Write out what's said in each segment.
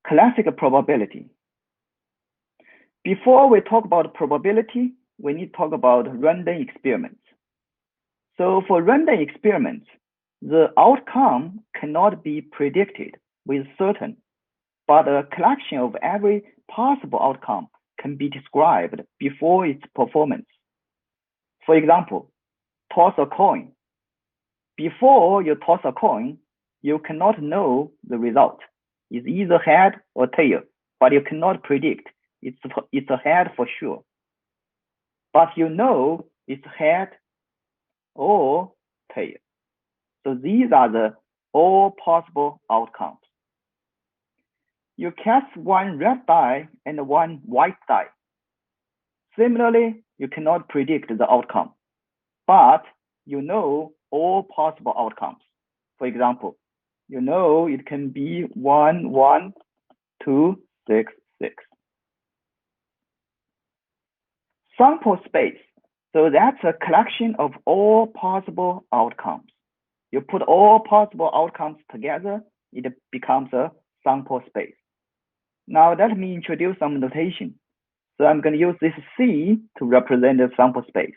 Classic probability. Before we talk about probability, we need to talk about random experiments. So for random experiments, the outcome cannot be predicted with certain, but a collection of every possible outcome can be described before its performance. For example, toss a coin. Before you toss a coin, you cannot know the result. It's either head or tail, but you cannot predict it's a head for sure. But you know it's head or tail. So these are the all possible outcomes. You cast one red die and one white die. Similarly, you cannot predict the outcome, but you know all possible outcomes. For example, you know it can be 1, 1, 2, 6, 6. Sample space. So that's a collection of all possible outcomes. You put all possible outcomes together, it becomes a sample space. Now let me introduce some notation. So I'm going to use this C to represent the sample space.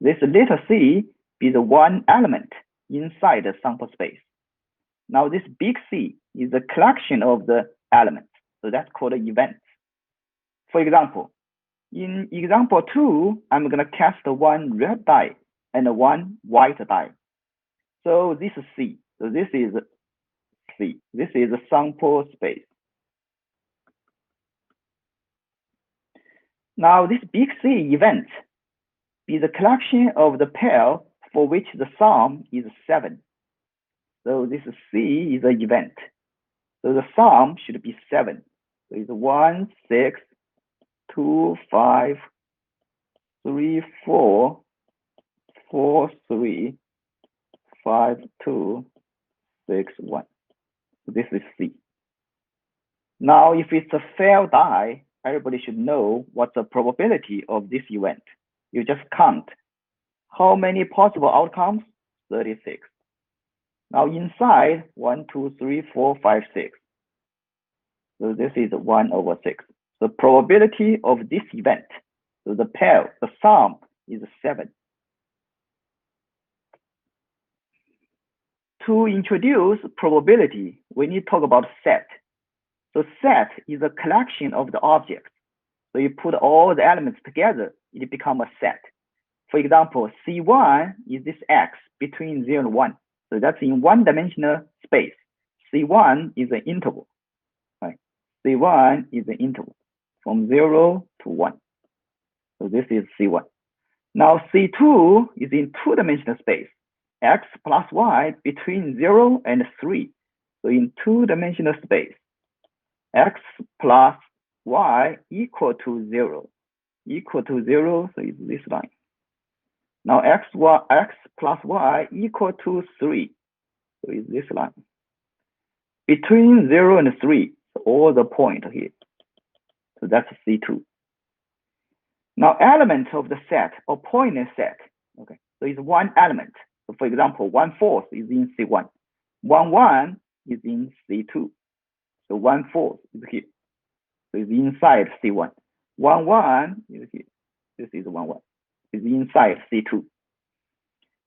This little c is the one element inside the sample space. Now this big C is a collection of the elements. So that's called events. For example, in example 2, I'm going to cast one red die and one white die. So this is C. So this is C. This is a sample space. Now this big C event is a collection of the pair for which the sum is 7. So this C is an event. So the sum should be 7. So it's 1, 6, 2, 5, 3, 4, 4, 3, 5, 2, 6, 1. So this is C. Now, if it's a failed die, everybody should know what's the probability of this event. You just count. How many possible outcomes? 36. Now inside, 1, 2, 3, 4, 5, 6. So this is 1/6. The probability of this event, so the pair, the sum is 7. To introduce probability, we need to talk about set. So set is a collection of the objects. So you put all the elements together, it becomes a set. For example, C1 is this X between 0 and 1. So that's in one-dimensional space. C1 is an interval. Right? C1 is an interval from 0 to 1. So this is C1. Now C2 is in two-dimensional space. X plus Y between 0 and 3. So in two-dimensional space, X plus Y equal to 0. Equal to 0, so it's this line. Now X plus Y equal to 3. So it's this line. Between 0 and 3, so all the point here. So that's C2. Now element of the set or point in set. Okay, so it's one element. So for example, 1/4 is in C1. 1/1 is in C2. So 1/4 is here. So it's inside C1. 1/1 is here. This is 1/1. It's inside C2.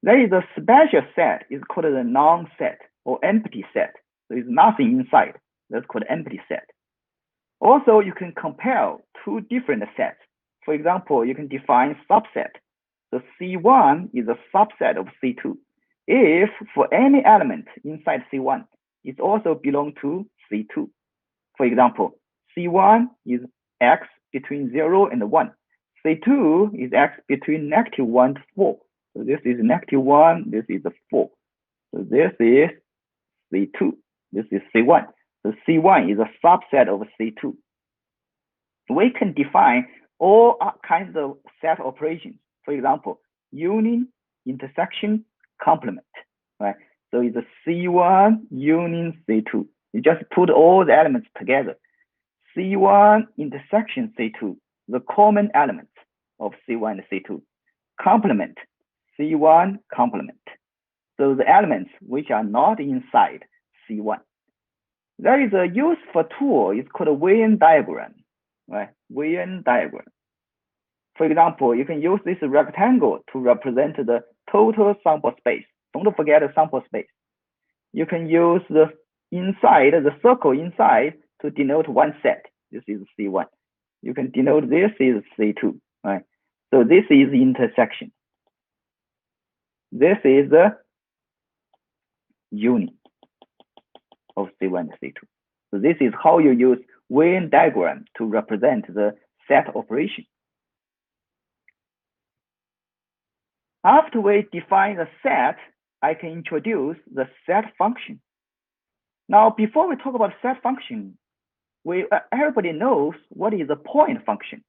There is a special set, it's called a non-set or empty set. So it's nothing inside. That's called empty set. Also, you can compare two different sets. For example, you can define subset. So C1 is a subset of C2. If for any element inside C1, it also belongs to C2. For example, C1 is X between 0 and 1. C2 is X between -1 to 4. So this is -1, this is 4. So this is C2, this is C1. So C1 is a subset of C2. We can define all kinds of set operations. For example, union, intersection, complement, right? So it's a C1 union C2. You just put all the elements together. C1 intersection C2, the common elements of C1 and C2. Complement, C1 complement. So the elements which are not inside C1. There is a useful tool. It's called a Venn diagram, right? Venn diagram. For example, you can use this rectangle to represent the total sample space. Don't forget the sample space. You can use the circle inside to denote one set. This is C1. You can denote this is C2, right? So this is the intersection. This is the union of C1 and C2. So this is how you use Venn diagram to represent the set operation. After we define the set, I can introduce the set function. Now, before we talk about set function, everybody knows what is a point function.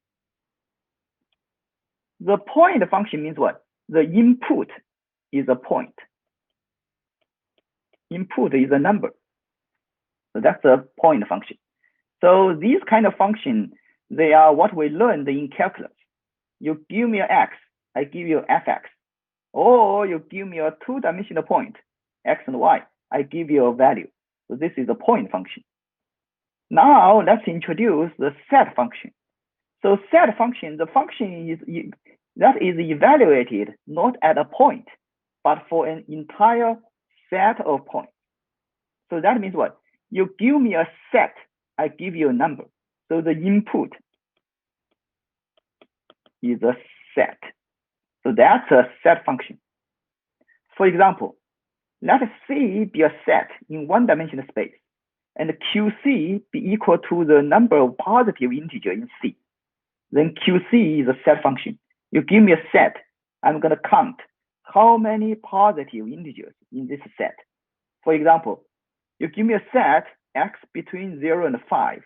The point function means what? The input is a point. Input is a number. So that's a point function. So these kind of functions, they are what we learned in calculus. You give me an x, I give you fx. Or you give me a two-dimensional point, x and y, I give you a value. So this is a point function. Now let's introduce the set function. So set function, the function is that is evaluated not at a point, but for an entire set of points. So that means what? You give me a set, I give you a number. So the input is a set. So that's a set function. For example, let C be a set in one-dimensional space, and QC be equal to the number of positive integers in C. Then QC is a set function. You give me a set, I'm going to count how many positive integers in this set. For example, you give me a set x between 0 and 5.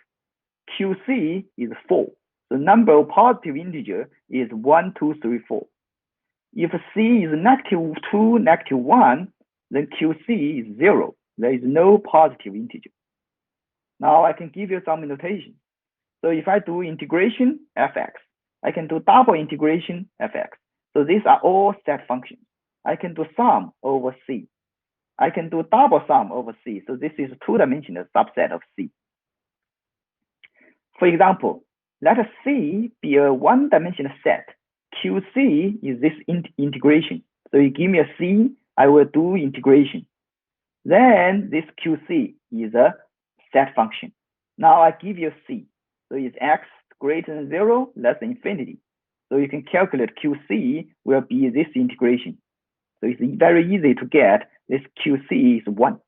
QC is 4. The number of positive integers is 1, 2, 3, 4. If C is -2, -1, then QC is 0. There is no positive integer. Now I can give you some notation. So if I do integration fx, I can do double integration fx. So these are all set functions. I can do sum over C. I can do double sum over C. So this is a two-dimensional subset of C. For example, let C be a one-dimensional set. QC is this integration. So you give me a C, I will do integration. Then this QC is a set function. Now I give you C. So it's x greater than 0, less than infinity. So you can calculate QC will be this integration. So it's very easy to get this QC is 1.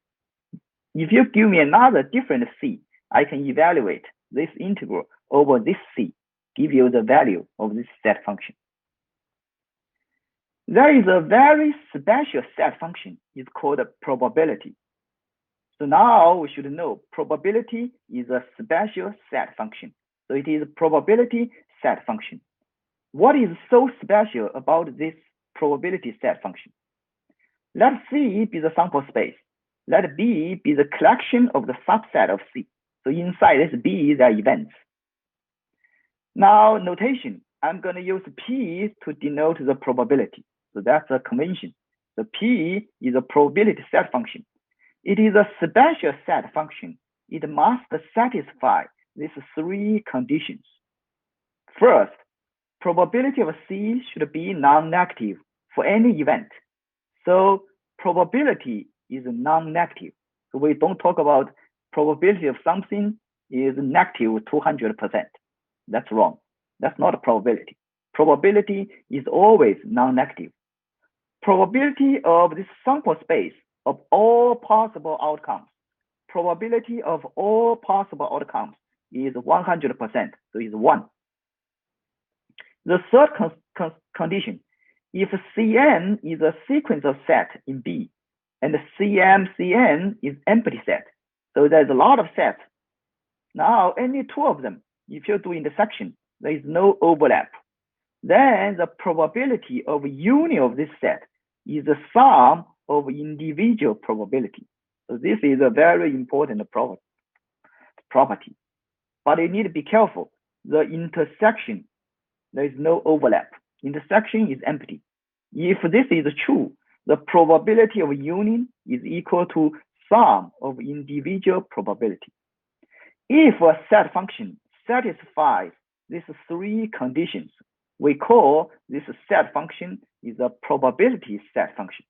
If you give me another different C, I can evaluate this integral over this C, give you the value of this set function. There is a very special set function. It's called a probability. So now we should know probability is a special set function. So it is a probability set function. What is so special about this probability set function? Let C be the sample space. Let B be the collection of the subset of C. So inside this B, there are events. Now notation, I'm going to use P to denote the probability. So that's a convention. The P is a probability set function. It is a special set function. It must satisfy these 3 conditions. First, probability of C should be non-negative for any event. So probability is non-negative. So we don't talk about probability of something is negative 200%. That's wrong. That's not a probability. Probability is always non-negative. Probability of this sample space of all possible outcomes. Probability of all possible outcomes is 100%. So it's 1. The third condition, if Cn is a sequence of set in B, and Cn is empty set, so there's a lot of sets. Now, any 2 of them, if you do intersection, there is no overlap. Then the probability of union of this set is the sum of individual probability. So this is a very important property. But you need to be careful. The intersection, there is no overlap. Intersection is empty. If this is true, the probability of union is equal to sum of individual probability. If a set function satisfies these three conditions, we call this set function is a probability set function.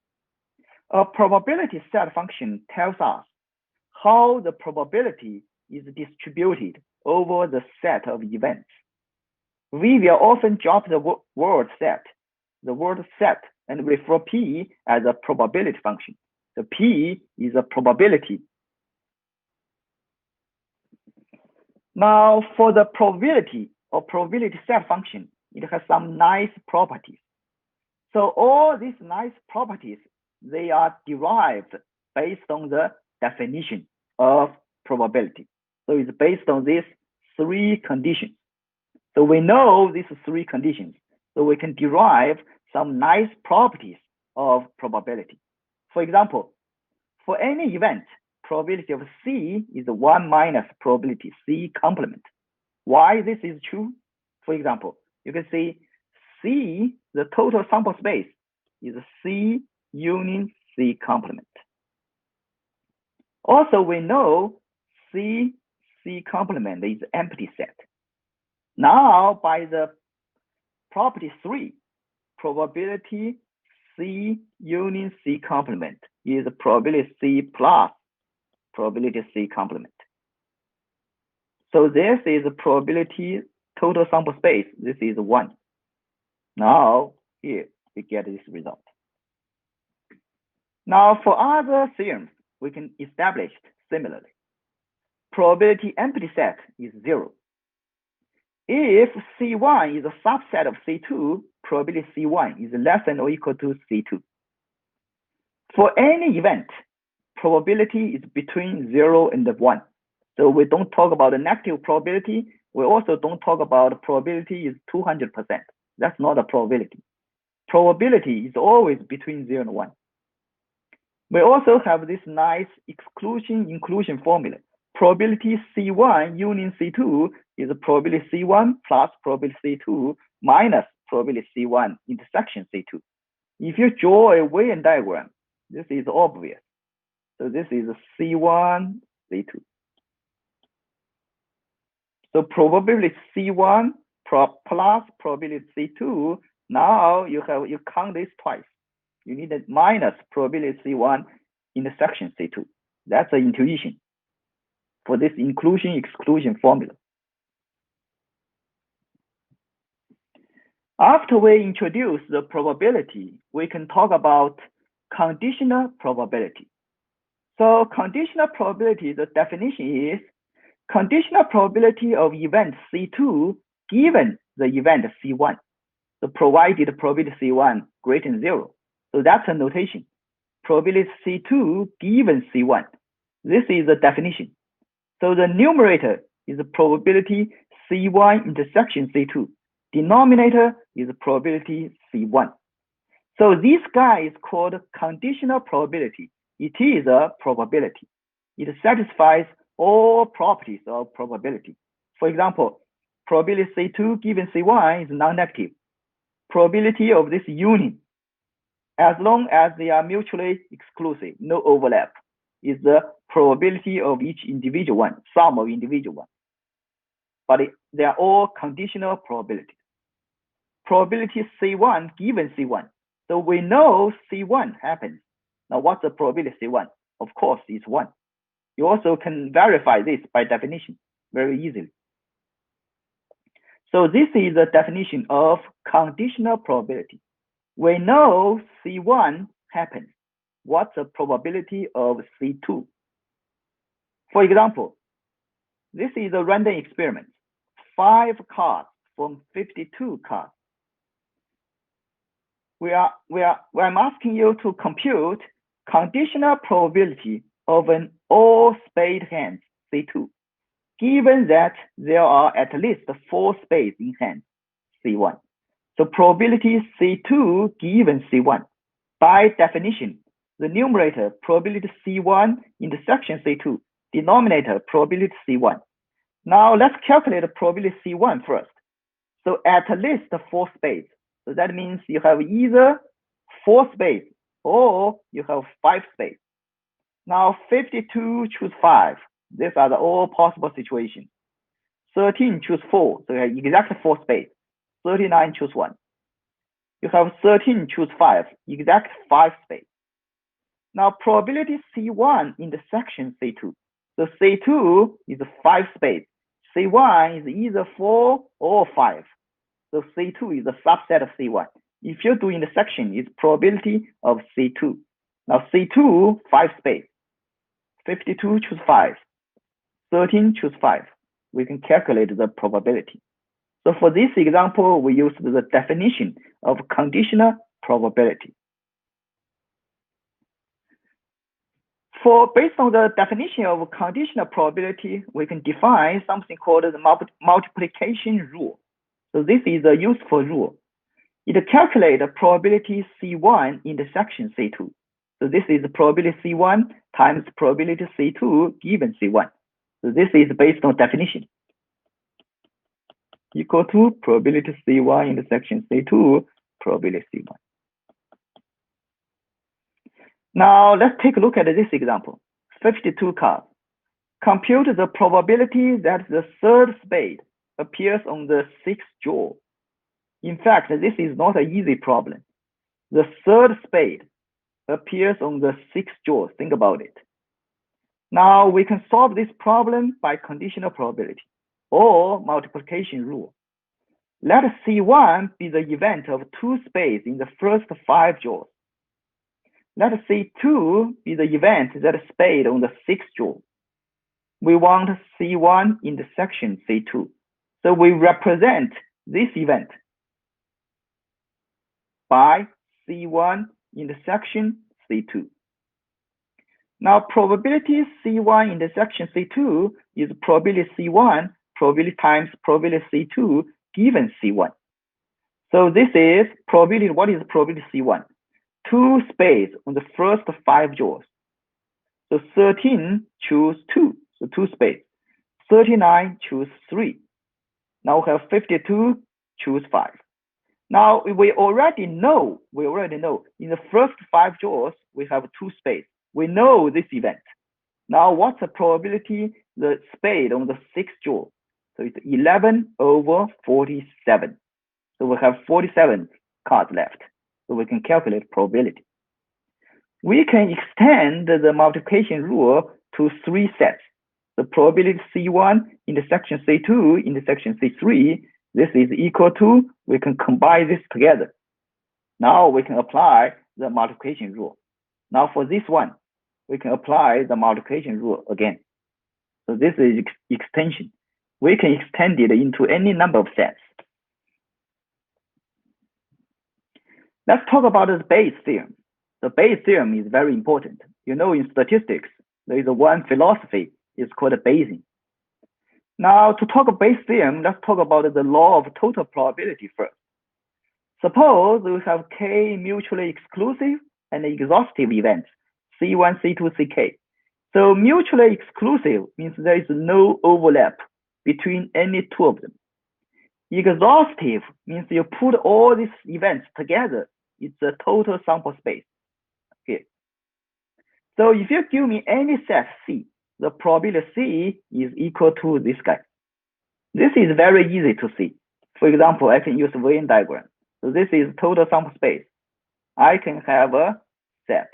A probability set function tells us how the probability is distributed over the set of events. We will often drop the word set, and refer P as a probability function. The P is a probability. Now, for the probability or probability set function, it has some nice properties. So all these nice properties, they are derived based on the definition of probability. So it's based on these three conditions. So we know these three conditions, so we can derive some nice properties of probability. For example, for any event, probability of C is 1 minus probability C complement. Why this is true? For example, you can see C, the total sample space, is C union C complement. Also, we know C complement is empty set. Now, by the property 3, probability C union C complement is probability C plus probability C complement. So this is a probability total sample space. This is 1. Now, here we get this result. Now, for other theorems, we can establish similarly. Probability empty set is 0. If C1 is a subset of C2, probability C1 is less than or equal to C2. For any event, probability is between 0 and 1. So we don't talk about a negative probability. We also don't talk about probability is 200%. That's not a probability. Probability is always between 0 and 1. We also have this nice exclusion-inclusion formula. Probability C1 union C2 is probability C1 plus probability C2 minus probability C1 intersection C2. If you draw a Venn diagram, this is obvious. So this is C1, C2. So probability C1 plus probability C2, now you count this twice. You need a minus probability C1 intersection C2. That's the intuition for this inclusion-exclusion formula. After we introduce the probability, we can talk about conditional probability. So conditional probability, the definition is conditional probability of event C2 given the event C1. So provided probability C1 greater than 0. So that's a notation. Probability C2 given C1. This is the definition. So the numerator is the probability C1 intersection C2. Denominator is probability C1. So this guy is called conditional probability. It is a probability. It satisfies all properties of probability. For example, probability C2 given C1 is non-negative. Probability of this union, as long as they are mutually exclusive, no overlap, is the probability of each individual one, sum of individual one. But they are all conditional probabilities. Probability C1 given C1. So we know C1 happens. Now what's the probability C1? Of course, it's 1. You also can verify this by definition very easily. So this is the definition of conditional probability. We know C1 happens. What's the probability of C2? For example, this is a random experiment. 5 cards from 52 cards. I'm asking you to compute conditional probability of an all spade hands C2, given that there are at least 4 spades in hand C1. So probability C2 given C1. By definition, the numerator probability C1 intersection C2, denominator probability C1. Now let's calculate the probability C1 first. So at least 4 spades. So that means you have either 4 spades or you have 5 spades. Now 52 choose 5. These are all possible situations. 13 choose 4, so you have exactly 4 space. 39 choose 1. You have 13 choose 5, exact 5 space. Now probability C1 intersection C2. So C2 is 5 space. C1 is either 4 or 5. So C2 is a subset of C1. If you do intersection, it's probability of C2. Now C2, 5 space. 52 choose 5. 13 choose 5. We can calculate the probability. So for this example, we use the definition of conditional probability. Based on the definition of conditional probability, we can define something called the multiplication rule. So this is a useful rule. It calculates probability C1 intersection C2. So this is probability C1 times probability C2 given C1. So this is based on definition. Equal to probability C1 intersection C2, probability C1. Now let's take a look at this example. 52 cards. Compute the probability that the third spade appears on the 6th drawer. In fact, this is not an easy problem. The third spade appears on the 6th drawer. Think about it. Now we can solve this problem by conditional probability or multiplication rule. Let C1 be the event of 2 spades in the first 5 drawers. Let C2 be the event that spade on the 6th drawer. We want C1 intersection C2. So we represent this event by C1 intersection C2. Now probability C1 intersection C2 is probability C1, probability times probability C2 given C1. So this is probability. What is probability C1? 2 spades on the first 5 drawers. So 13 choose 2, so 2 spades. 39 choose 3. Now we have 52 choose 5. Now we already know in the first 5 drawers we have 2 spades. We know this event. Now what's the probability the spade on the 6th drawer? So it's 11 over 47. So we have 47 cards left. So we can calculate probability. We can extend the multiplication rule to 3 sets. The probability C1 intersection C2 intersection C3, this is equal to, we can combine this together. Now we can apply the multiplication rule. Now for this one, we can apply the multiplication rule again. So this is extension. We can extend it into any number of sets. Let's talk about the Bayes theorem. The Bayes theorem is very important. You know, in statistics, there is one philosophy, it's called Bayesian. Now, to talk about Bayes theorem, let's talk about the law of total probability first. Suppose we have k mutually exclusive and exhaustive events, C1, C2, Ck. So mutually exclusive means there is no overlap between any 2 of them. Exhaustive means you put all these events together, it's a total sample space. Okay. So if you give me any set C, the probability C is equal to this guy. This is very easy to see. For example, I can use a Venn diagram. So this is total sample space. I can have a set.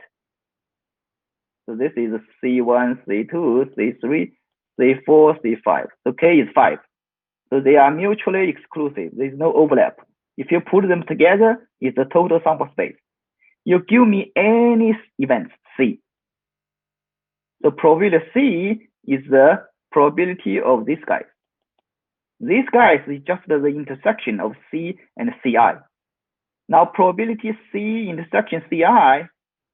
So this is C1, C2, C3, C4, C5. So K is 5. So they are mutually exclusive. There is no overlap. If you put them together, it's a total sample space. You give me any event C. So probability C is the probability of this guy. This guy is just the intersection of C and Ci. Now probability C intersection Ci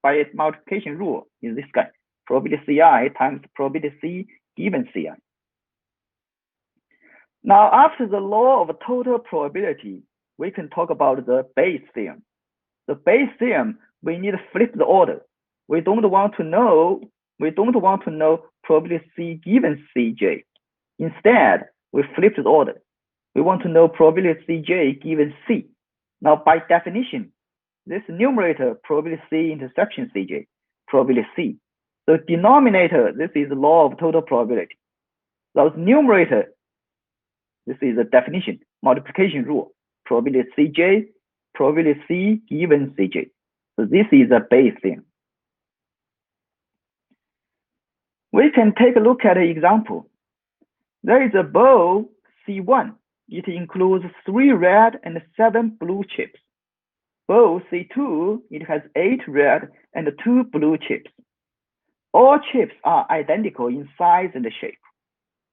by multiplication rule is this guy. Probability Ci times probability C given Ci. Now after the law of total probability, we can talk about the Bayes theorem. The Bayes theorem, we need to flip the order. We don't want to know probability C given Cj. Instead, we flip the order. We want to know probability Cj given C. Now by definition, this numerator probability C intersection Cj, probability C. So denominator, this is law of total probability. Those numerator, this is a definition, multiplication rule, probability Cj, probability C given Cj. So this is a base thing. We can take a look at an example. There is a bowl C1. It includes 3 red and 7 blue chips. Bowl C2, it has 8 red and 2 blue chips. All chips are identical in size and shape.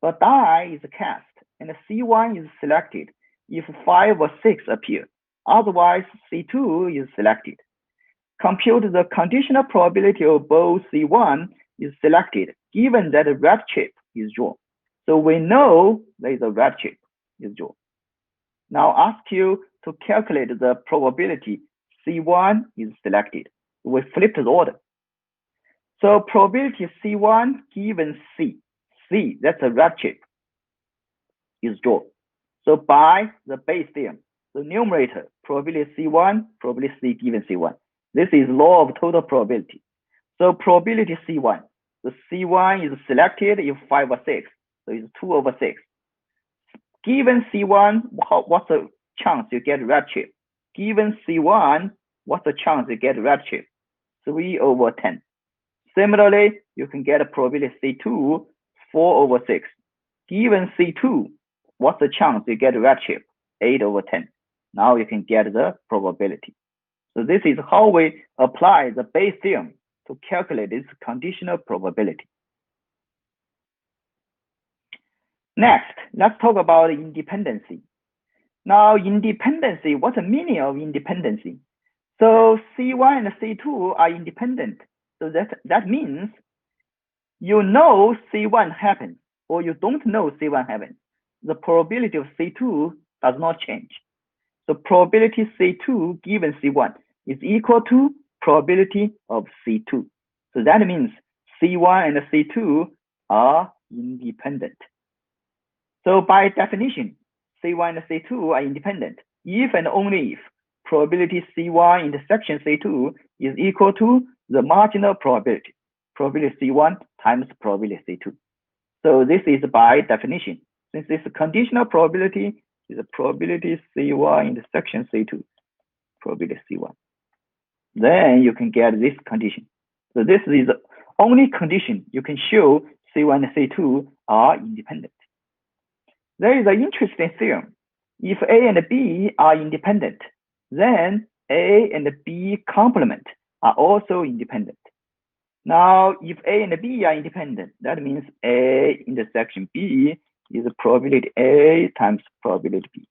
A die is cast and C1 is selected if 5 or 6 appear. Otherwise, C2 is selected. Compute the conditional probability of bowl C1 is selected given that a red chip is drawn. So we know there is a red chip is drawn. Now ask you to calculate the probability C1 is selected. We flip the order. So probability C1 given C. C, that's a red chip, is drawn. So by the base theorem, the numerator, probability C1, probability C given C1. This is law of total probability. So probability C1. The C1 is selected if 5 or 6. So it's 2 over 6. Given C1, what's the chance you get red chip? Given C1, what's the chance you get red chip? 3 over 10. Similarly, you can get a probability C2, 4 over 6. Given C2, what's the chance you get red chip? 8 over 10. Now you can get the probability. So this is how we apply the base theorem to calculate this conditional probability. Next, let's talk about independency. Now, independency, what's the meaning of independency? So C1 and C2 are independent. So that means you know C1 happens or you don't know C1 happens. The probability of C2 does not change. So probability C2 given C1 is equal to probability of C2. So that means C1 and C2 are independent. So by definition, C1 and C2 are independent if and only if probability C1 intersection C2 is equal to the marginal probability, probability C1 times probability C2. So this is by definition. Since this conditional probability is a probability C1 intersection C2, probability C1. Then you can get this condition. So this is the only condition you can show C1 and C2 are independent. There is an interesting theorem. If A and B are independent, then A and B complement are also independent. Now, if A and B are independent, that means A intersection B is probability A times probability B.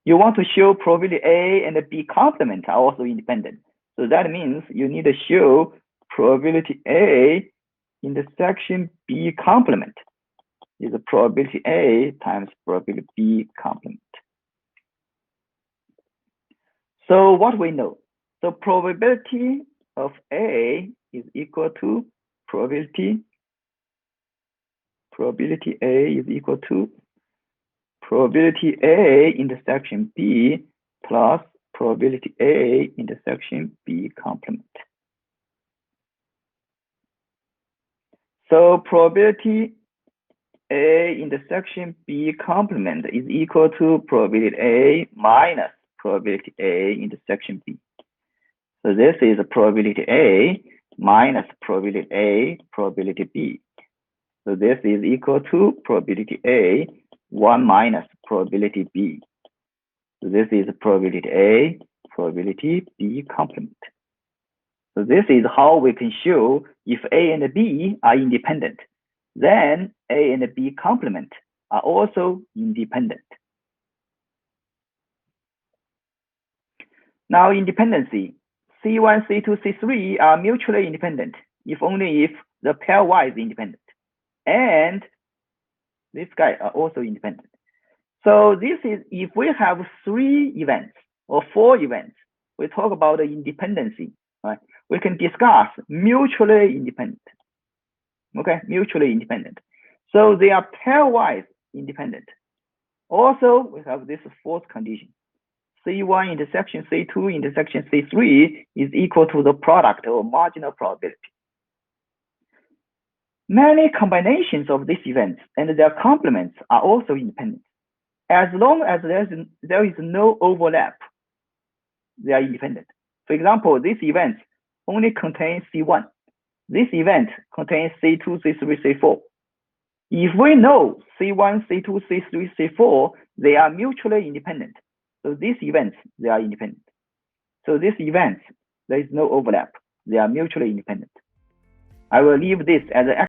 You want to show probability A and B complement are also independent. So that means you need to show probability A intersection B complement is a probability A times probability B complement. So what we know? So probability of A is equal to probability A is equal to probability A intersection B plus probability A intersection B complement. So probability A intersection B complement is equal to probability A minus probability A intersection B. So this is probability A minus probability A probability B. So this is equal to probability A 1 minus probability B. So this is probability A probability B complement. So this is how we can show if A and B are independent, then A and B complement are also independent. Now independency, C1, C2, C3 are mutually independent if only if the pairwise is independent. And this guy are also independent. So this is if we have 3 events or 4 events, we talk about the independency, right? We can discuss mutually independent. Okay, mutually independent. So they are pairwise independent. Also, we have this 4th condition. C1 intersection C2 intersection C3 is equal to the product of marginal probability. Many combinations of these events and their complements are also independent. As long as there is no overlap, they are independent. For example, this event only contains C1. This event contains C2, C3, C4. If we know C1, C2, C3, C4, they are mutually independent. So these events, they are independent. So these events, there is no overlap. They are mutually independent. I will leave this as an